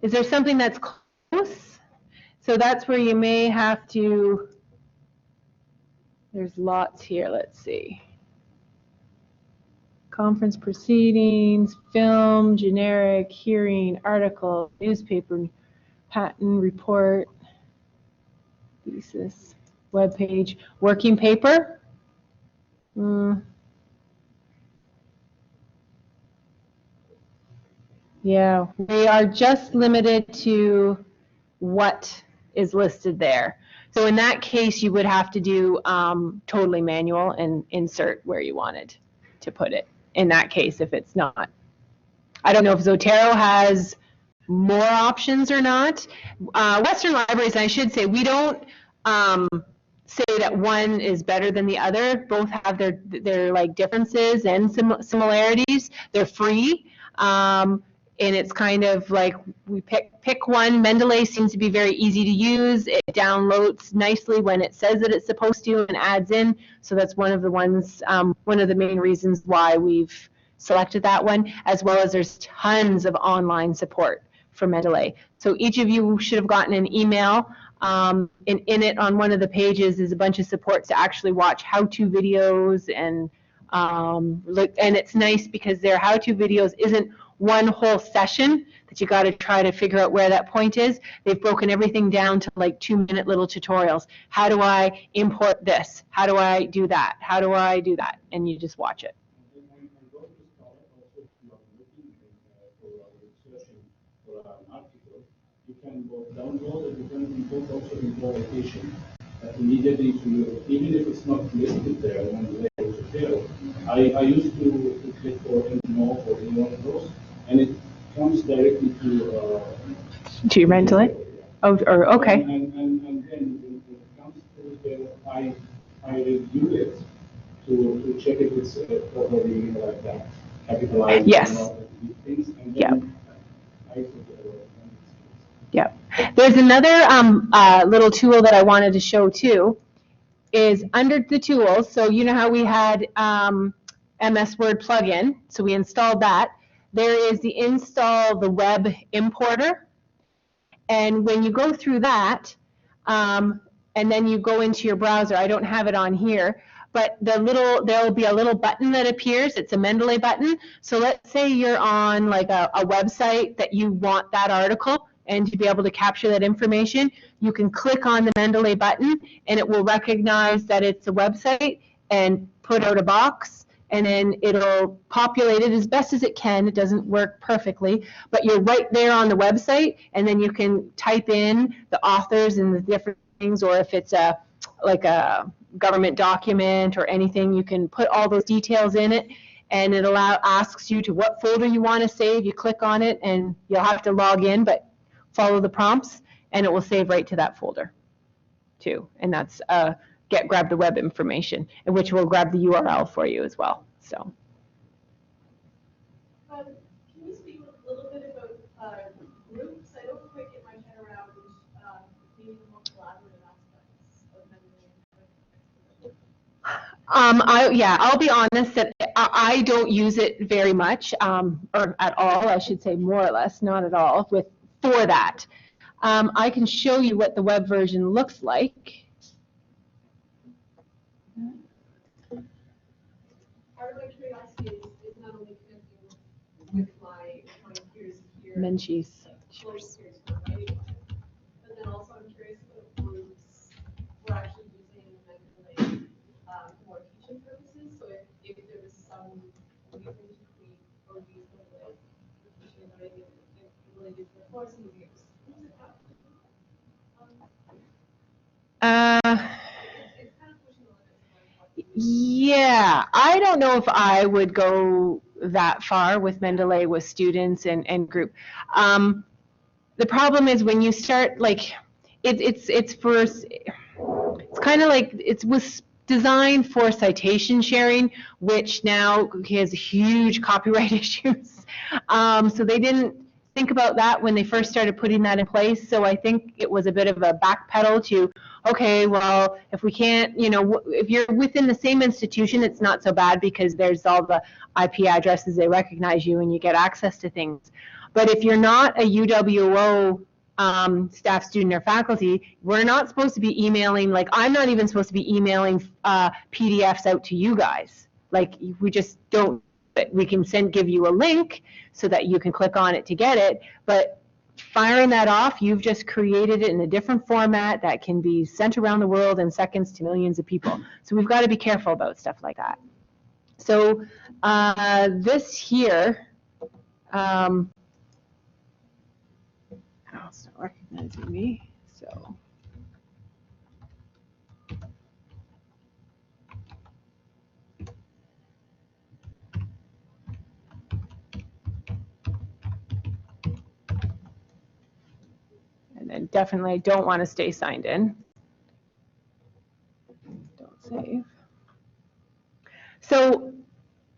Is there something that's close? So that's where you may have to. There's lots here. Let's see. Conference proceedings, film, generic, hearing, article, newspaper, patent, report, thesis, web page, working paper. Yeah, they are just limited to what is listed there. So in that case, you would have to do totally manual and insert where you wanted to put it. In that case, if it's not. I don't know if Zotero has more options or not. Western libraries, I should say, we don't say that one is better than the other. Both have their like differences and similarities. They're free. And it's kind of like we pick one. Mendeley seems to be very easy to use. It downloads nicely when it says that it's supposed to and adds in. So that's one of the ones, one of the main reasons why we've selected that one, as well as there's tons of online support for Mendeley. So each of you should have gotten an email. And in it, on one of the pages, is a bunch of supports to actually watch how-to videos, and it's nice because their how-to videos isn't one whole session that you got to try to figure out where that point is. They've broken everything down to like 2-minute little tutorials. How do I import this? How do I do that? How do I do that? And you just watch it.
For an article, you can both download or you can also import location immediately to you, even if it's not listed there when the label is failed. I used to click for no for any one of those, and it comes directly
To your Mendeley? Oh, or, okay.
And then when it comes to the, I review it to check if it's properly like that, capitalized.
Yes.
And all these things, and
Yep.
then I put it.
Yep. There's another little tool that I wanted to show too, is under the tools. So you know how we had MS Word plugin, so we installed that. There is the install the web importer. And when you go through that, and then you go into your browser, I don't have it on here, but there'll be a little button that appears. It's a Mendeley button. So let's say you're on like a website that you want that article, and to be able to capture that information, you can click on the Mendeley button, and it will recognize that it's a website and put out a box, and then it'll populate it as best as it can. It doesn't work perfectly, but you're right there on the website, and then you can type in the authors and the different things, or if it's like a government document or anything, you can put all those details in it, and it asks you to what folder you want to save. You click on it, and you'll have to log in, but follow the prompts, and it will save right to that folder too. And that's grab the web information, which will grab the URL for you as well. So.
Can you speak a little bit about groups? I don't quite get my head around being the more collaborative aspects of Mendeley.
I'll be honest that I don't use it very much, or at all, I should say, more or less, not at all, for that. I can show you what the web version looks like.
Part of my curiosity is not only connecting with my peers here.
Menchies.
Close peers who are writing on it, but then also I'm curious about groups who are actually using Mendeley for teaching purposes. So if there was some reason to create or use Mendeley for teaching and learning related to the course and the groups, who's it got? It's kind of pushing the limits.
Yeah, I don't know if I would go that far with Mendeley with students and group. The problem is when you start, like, it's kind of like it was designed for citation sharing, which now has huge copyright issues. So they didn't think about that when they first started putting that in place. So I think it was a bit of a backpedal to, okay, well, if we can't, if you're within the same institution, it's not so bad because there's all the IP addresses, they recognize you and you get access to things. But if you're not a UWO staff, student, or faculty, we're not supposed to be emailing, like I'm not even supposed to be emailing PDFs out to you guys. Like we just don't. We can give you a link so that you can click on it to get it, but firing that off, you've just created it in a different format that can be sent around the world in seconds to millions of people. So we've got to be careful about stuff like that. So this here, oh, it's not recognizing me, so. And then definitely don't want to stay signed in. Don't save. So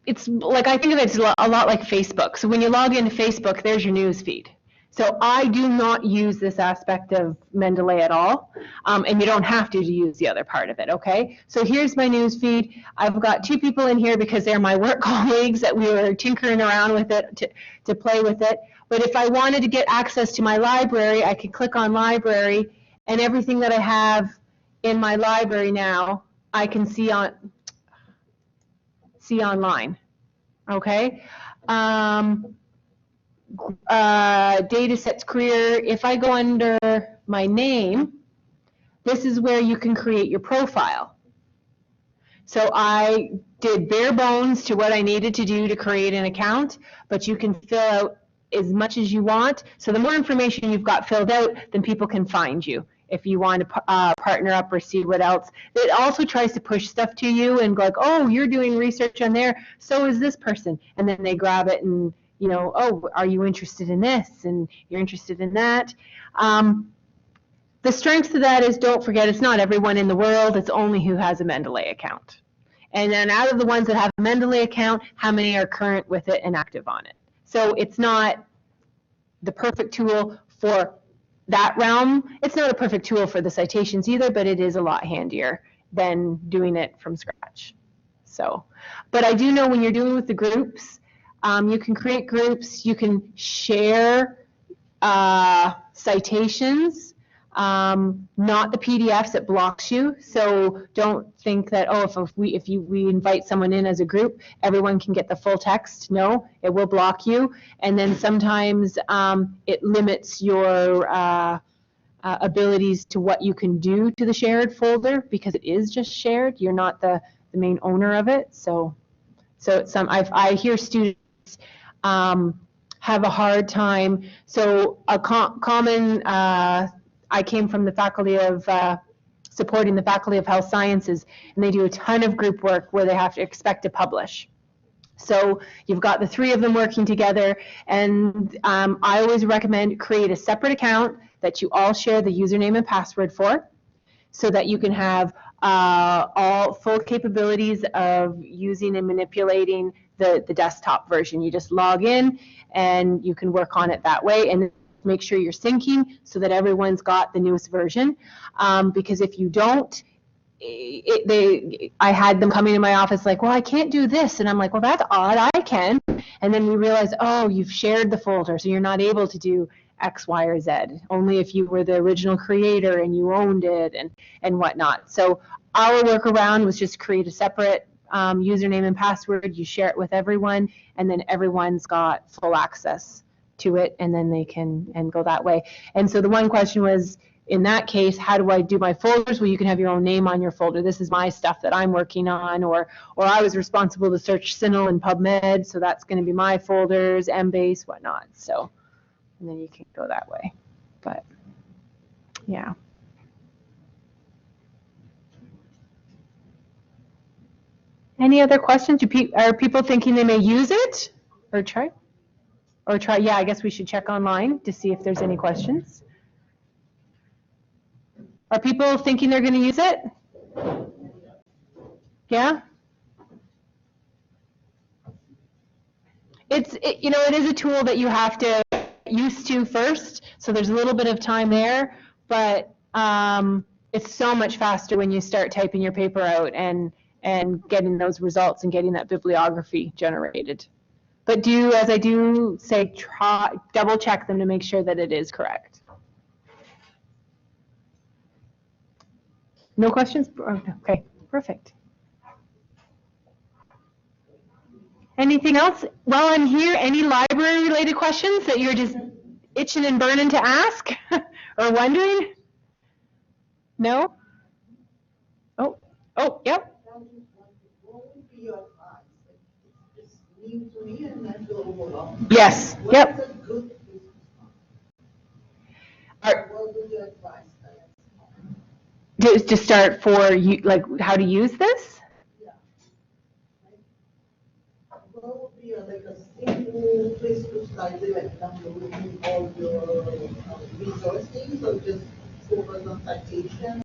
it's like, I think of it as a lot like Facebook. So when you log into Facebook, there's your news feed. So I do not use this aspect of Mendeley at all, and you don't have to use the other part of it, okay? So here's my news feed. I've got 2 people in here because they're my work colleagues that we were tinkering around with it to play with it. But if I wanted to get access to my library, I could click on library, and everything that I have in my library now, I can see online, okay? Data sets career, if I go under my name, this is where you can create your profile. So I did bare bones to what I needed to do to create an account, but you can fill out as much as you want. So the more information you've got filled out, then people can find you if you want to partner up or see what else. It also tries to push stuff to you and go like, oh, you're doing research on there, so is this person. And then they grab it and, you know, oh, are you interested in this? And you're interested in that. The strength of that is, don't forget, it's not everyone in the world, it's only who has a Mendeley account. And then out of the ones that have a Mendeley account, how many are current with it and active on it? So it's not the perfect tool for that realm. It's not a perfect tool for the citations either, but it is a lot handier than doing it from scratch. So, but I do know when you're doing with the groups, you can create groups, you can share citations, not the PDFs, it blocks you. So don't think that, oh, if we invite someone in as a group, everyone can get the full text. No, it will block you. And then sometimes it limits your abilities to what you can do to the shared folder, because it is just shared. You're not the main owner of it. So it's I hear students have a hard time. So a common, I came from the faculty of, supporting the Faculty of Health Sciences, and they do a ton of group work where they have to expect to publish. So you've got the three of them working together, and I always recommend create a separate account that you all share the username and password for, so that you can have all full capabilities of using and manipulating the desktop version. You just log in and you can work on it that way, and make sure you're syncing so that everyone's got the newest version. Because if you don't, I had them coming to my office like, well, I can't do this. And I'm like, well, that's odd, I can. And then we realize, oh, you've shared the folder, so you're not able to do X, Y, or Z. Only if you were the original creator and you owned it and whatnot. So our workaround was just create a separate username and password. You share it with everyone, and then everyone's got full access to it, and then they can go that way. And so the one question was, in that case, how do I do my folders? Well, you can have your own name on your folder. This is my stuff that I'm working on, or I was responsible to search CINAHL and PubMed, so that's going to be my folders, Embase, whatnot. So, and then you can go that way. But yeah. Any other questions? Are people thinking they may use it or try? Yeah, I guess we should check online to see if there's any questions. Are people thinking they're going to use it? Yeah? It is a tool that you have to get used to first, so there's a little bit of time there, but it's so much faster when you start typing your paper out and getting those results and getting that bibliography generated. But as I do say, double check them to make sure that it is correct. No questions? Okay, perfect. Anything else? While I'm here, any library-related questions that you're just itching and burning to ask or wondering? No? Oh, yep. Yes. Yep. To start for you, like how to use this?
What would be like a simple place to start, like downloading all your resources, or just focus on citation?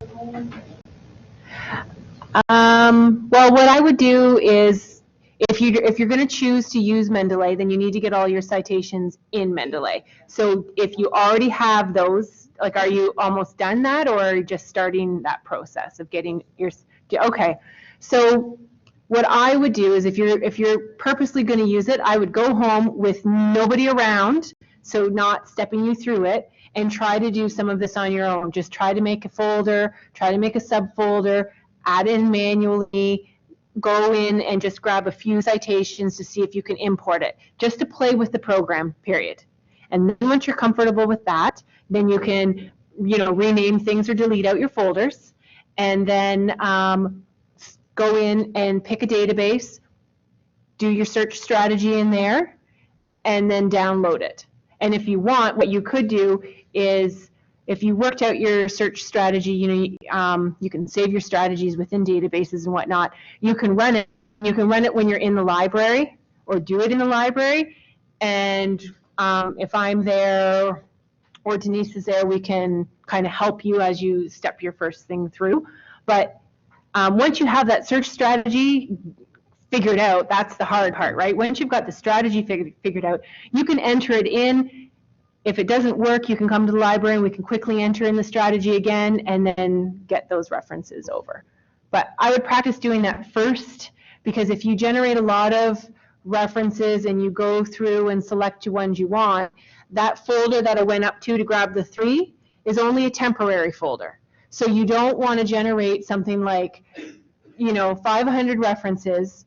Well, what I would do is, if you're going to choose to use Mendeley, then you need to get all your citations in Mendeley. So if you already have those, like, are you almost done that, or are you just starting that process of getting your? Okay, so what I would do is, if you're purposely going to use it, I would go home with nobody around, so not stepping you through it, and try to do some of this on your own. Just try to make a folder, try to make a subfolder, add in manually, go in and just grab a few citations to see if you can import it, just to play with the program, period. And then once you're comfortable with that, then you can, rename things or delete out your folders, and then go in and pick a database, do your search strategy in there, and then download it. And if you want, what you could do is, if you worked out your search strategy, you can save your strategies within databases and whatnot. You can run it. You can run it when you're in the library, or do it in the library. And if I'm there or Denise is there, we can kind of help you as you step your first thing through. But once you have that search strategy figured out, that's the hard part, right? Once you've got the strategy figured out, you can enter it in. If it doesn't work, you can come to the library and we can quickly enter in the strategy again and then get those references over. But I would practice doing that first, because if you generate a lot of references and you go through and select the ones you want, that folder that I went up to grab the 3 is only a temporary folder. So you don't want to generate something like, 500 references,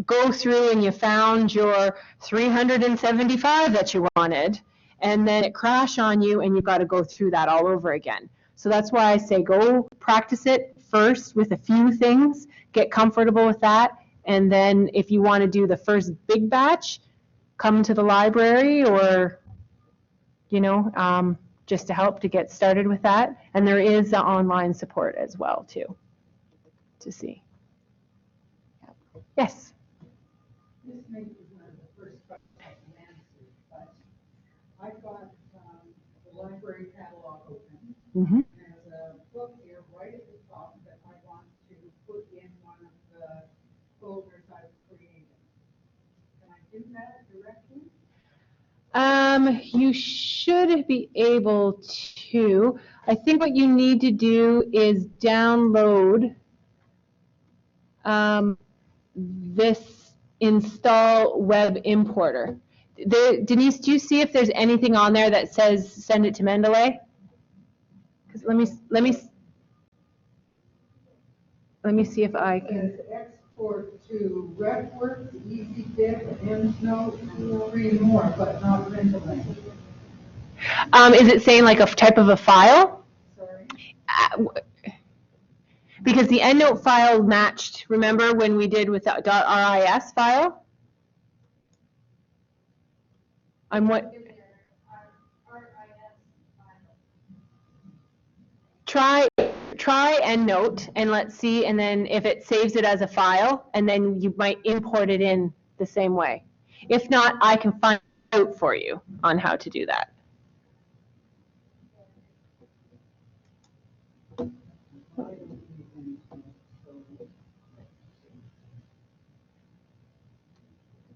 go through and you found your 375 that you wanted, and then it crash on you and you've got to go through that all over again. So that's why I say go practice it first with a few things, get comfortable with that, and then if you want to do the first big batch, come to the library or, just to help to get started with that. And there is the online support as well, too, to see. Yes?
This may be one of the first questions I can answer, but I've got the library catalog open.
Mm-hmm.
There's a book here right at the top that I want to put in one of the folders I've created. Can I do that directly?
You should be able to. I think what you need to do is download this install web importer. Denise, do you see if there's anything on there that says send it to Mendeley? Because let me see if I can.
It says export to RefWorks, EasyDiff, EndNote, 3 more, but not Mendeley.
Is it saying like a type of a file?
Sorry.
Because the EndNote file matched, remember when we did with the .ris file? Try EndNote and let's see, and then if it saves it as a file, and then you might import it in the same way. If not, I can find out for you on how to do that.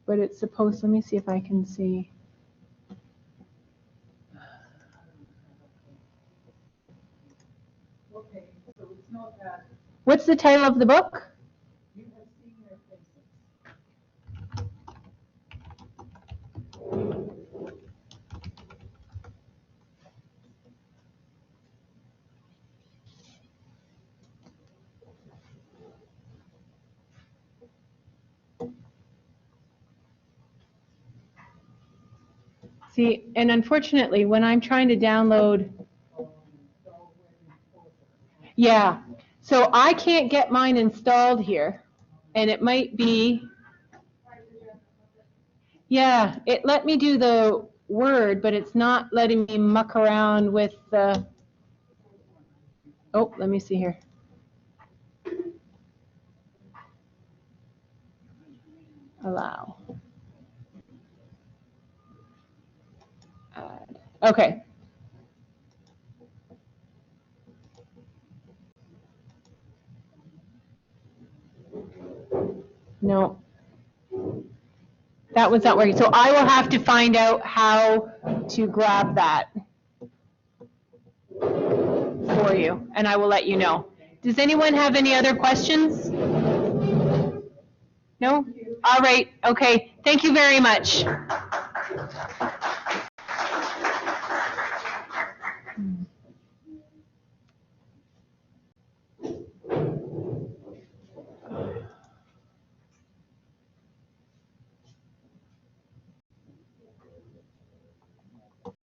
But it's supposed, let me see if I can see.
Okay, so it's not that.
What's the title of the book?
You have seen their faces.
See, and unfortunately, when I'm trying to download, yeah, so I can't get mine installed here, and it might be, yeah, it let me do the Word, but it's not letting me muck around with the, oh, let me see here. Allow. Add. Okay. No. That was not working. So I will have to find out how to grab that for you, and I will let you know. Does anyone have any other questions? No? All right. Okay. Thank you very much.